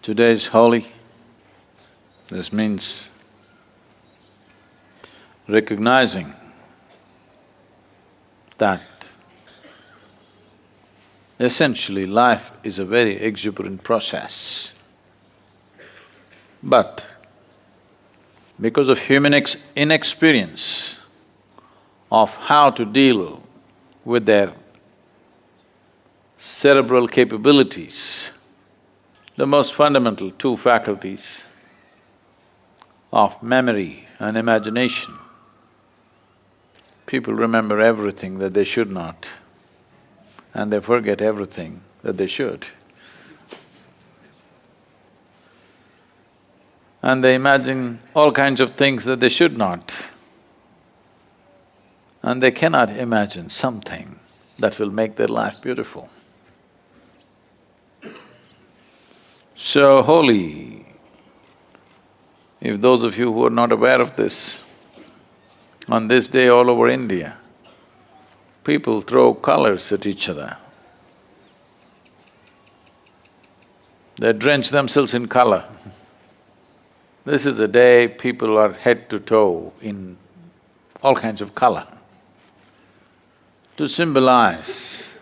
Today is Holi. This means recognizing that essentially life is a very exuberant process. But because of human inexperience of how to deal with their cerebral capabilities, the most fundamental two faculties of memory and imagination, people remember everything that they should not, and they forget everything that they should. And they imagine all kinds of things that they should not, and they cannot imagine something that will make their life beautiful. So Holi, if those of you who are not aware of this, on this day all over India, people throw colors at each other. They drench themselves in color. This is the day people are head to toe in all kinds of color, to symbolize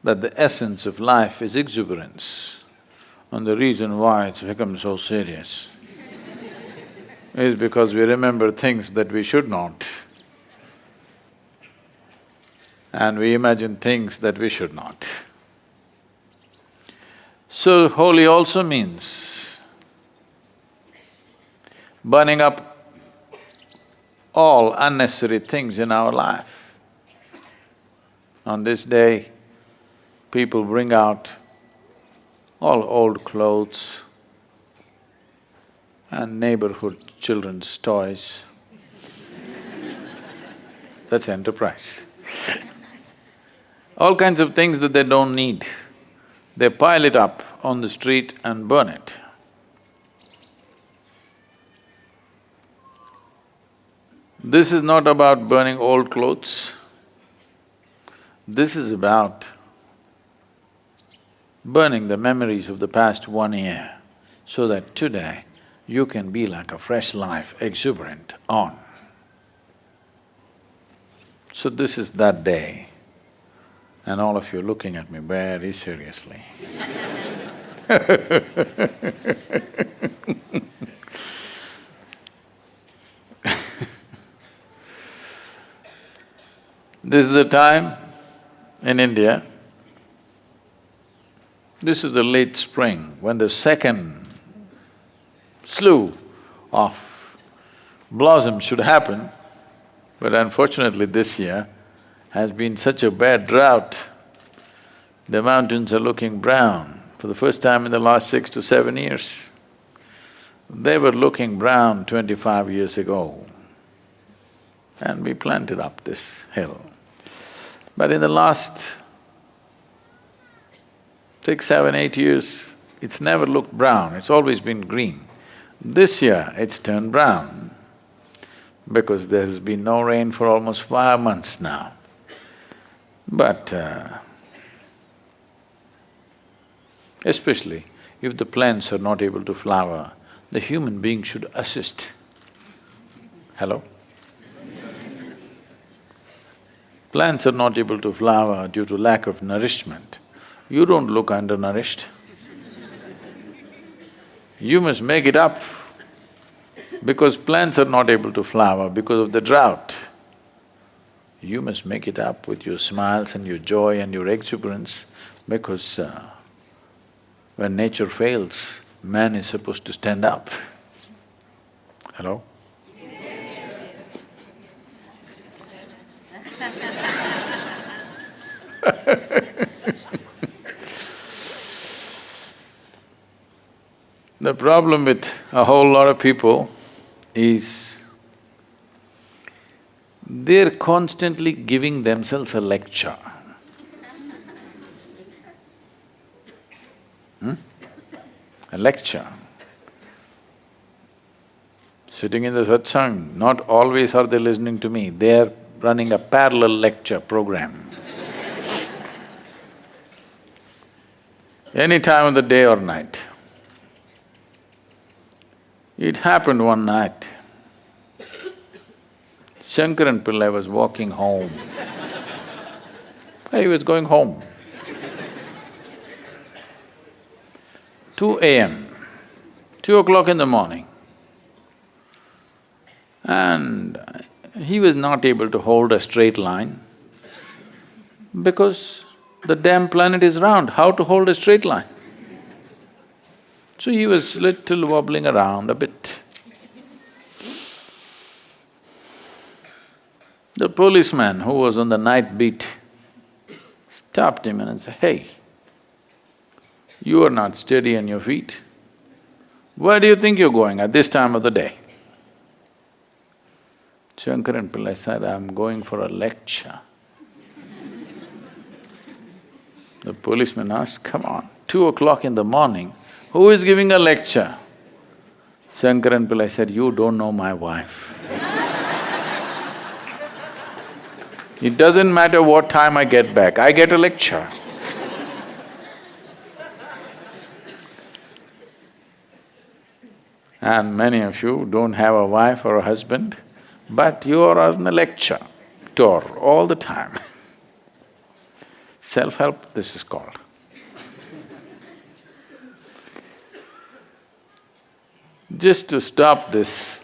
that the essence of life is exuberance. And the reason why it's become so serious is because we remember things that we should not, and we imagine things that we should not. So Holi also means burning up all unnecessary things in our life. On this day, people bring out all old clothes and neighborhood children's toys. That's enterprise. All kinds of things that they don't need, they pile it up on the street and burn it. This is not about burning old clothes. This is about burning the memories of the past 1 year, so that today you can be like a fresh life, exuberant, on. So this is that day, and all of you looking at me very seriously. This is the time in India, this is the late spring, when the second slew of blossom should happen, but unfortunately this year has been such a bad drought. The mountains are looking brown for the first time in the last 6 to 7 years. They were looking brown 25 years ago, and we planted up this hill. But in the last 6, 7, 8 years, it's never looked brown, it's always been green. This year, it's turned brown because there's been no rain for almost 5 months now. But especially if the plants are not able to flower, the human being should assist. Hello? Plants are not able to flower due to lack of nourishment. You don't look undernourished. You must make it up. Because plants are not able to flower because of the drought, you must make it up with your smiles and your joy and your exuberance, because when nature fails, man is supposed to stand up. Hello? The problem with a whole lot of people is they're constantly giving themselves a lecture. A lecture. Sitting in the satsang, not always are they listening to me, they're running a parallel lecture program. Any time of the day or night. It happened one night. Shankaran Pillai was walking home. He was going home. 2 a.m., 2 o'clock in the morning. And he was not able to hold a straight line because the damn planet is round, how to hold a straight line? So he was little wobbling around a bit. The policeman who was on the night beat stopped him and said, "Hey, you are not steady on your feet. Where do you think you're going at this time of the day?" Shankaran Pillai said, "I'm going for a lecture." The policeman asked, "Come on, 2 o'clock in the morning, who is giving a lecture?" Shankaran Pillai said, "You don't know my wife. It doesn't matter what time I get back, I get a lecture." And many of you don't have a wife or a husband, but you are on a lecture tour all the time. Self-help, this is called. Just to stop this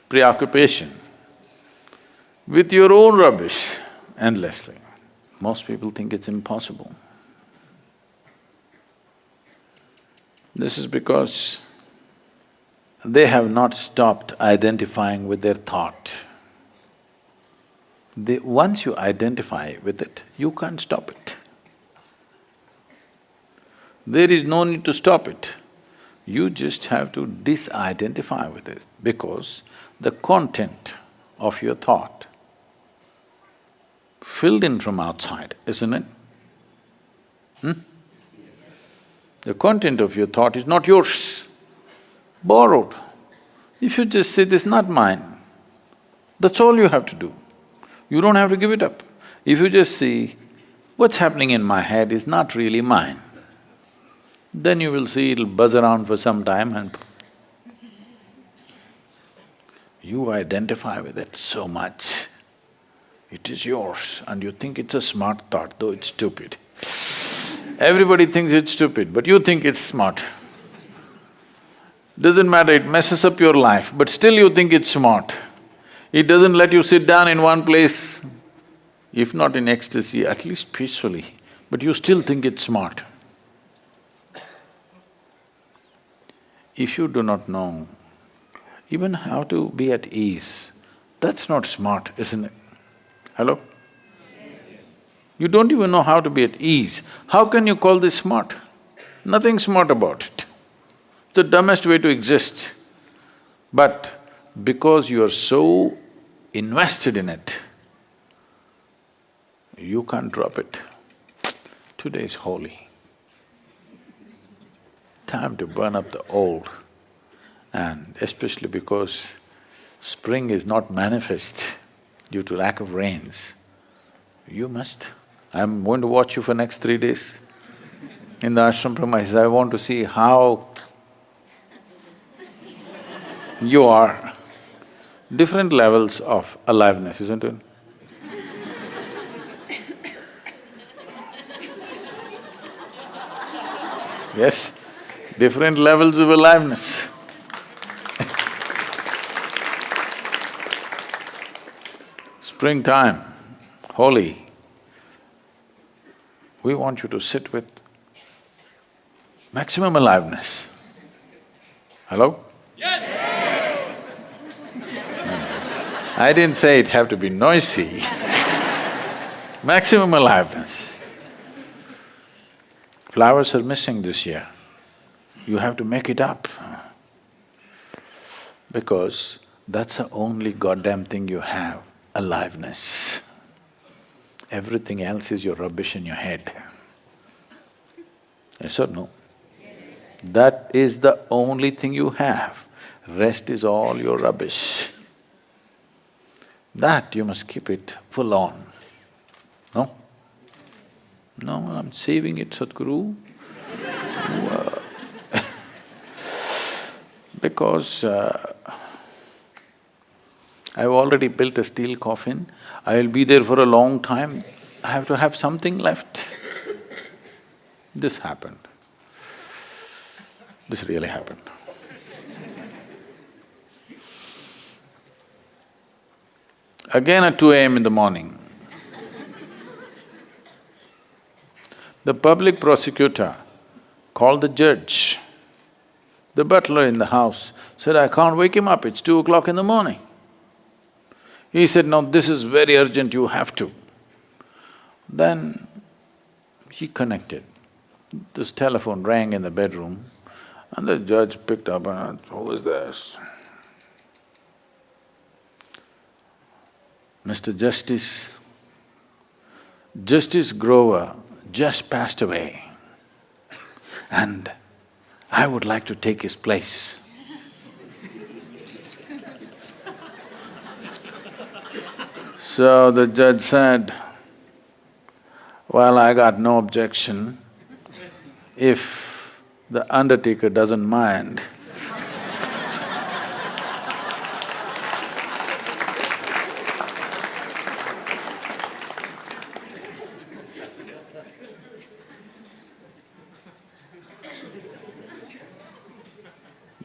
preoccupation with your own rubbish endlessly, most people think it's impossible. This is because they have not stopped identifying with their thought. Once you identify with it, you can't stop it. There is no need to stop it. You just have to disidentify with it because the content of your thought filled in from outside, isn't it? The content of your thought is not yours, borrowed. If you just say, "This is not mine," that's all you have to do. You don't have to give it up. If you just see, what's happening in my head is not really mine, then you will see it'll buzz around for some time and you identify with it so much. It is yours and you think it's a smart thought, though it's stupid. Everybody thinks it's stupid, but you think it's smart. Doesn't matter, it messes up your life, but still you think it's smart. It doesn't let you sit down in one place, if not in ecstasy, at least peacefully, but you still think it's smart. If you do not know even how to be at ease, that's not smart, isn't it? Hello? You don't even know how to be at ease. How can you call this smart? Nothing smart about it. It's the dumbest way to exist. But because you are so invested in it, you can't drop it. Today is Holi. Time to burn up the old. And especially because spring is not manifest due to lack of rains, you must. I'm going to watch you for next 3 days in the ashram premises. I want to see how you are. Different levels of aliveness, isn't it? Yes, different levels of aliveness. Springtime, Holi, we want you to sit with maximum aliveness. Hello? Yes! I didn't say it have to be noisy. Maximum aliveness. Flowers are missing this year. You have to make it up. Because that's the only goddamn thing you have, aliveness. Everything else is your rubbish in your head. Yes or no? Yes. That is the only thing you have. Rest is all your rubbish. That you must keep it full on. No? No, I'm saving it, Sadhguru. Because I've already built a steel coffin, I'll be there for a long time, I have to have something left. This happened. This really happened. Again at 2 a.m. in the morning, the public prosecutor called the judge. The butler in the house said, "I can't wake him up, it's 2 o'clock in the morning." He said, "No, this is very urgent, you have to." Then he connected. This telephone rang in the bedroom and the judge picked up and asked, "Who is this?" "Mr. Justice, Justice Grover just passed away and I would like to take his place." So the judge said, "Well, I got no objection if the undertaker doesn't mind."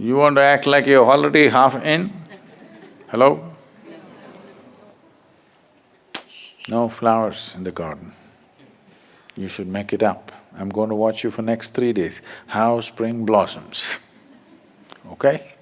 You want to act like you're already half in? Hello? No flowers in the garden. You should make it up. I'm going to watch you for next 3 days, how spring blossoms. Okay?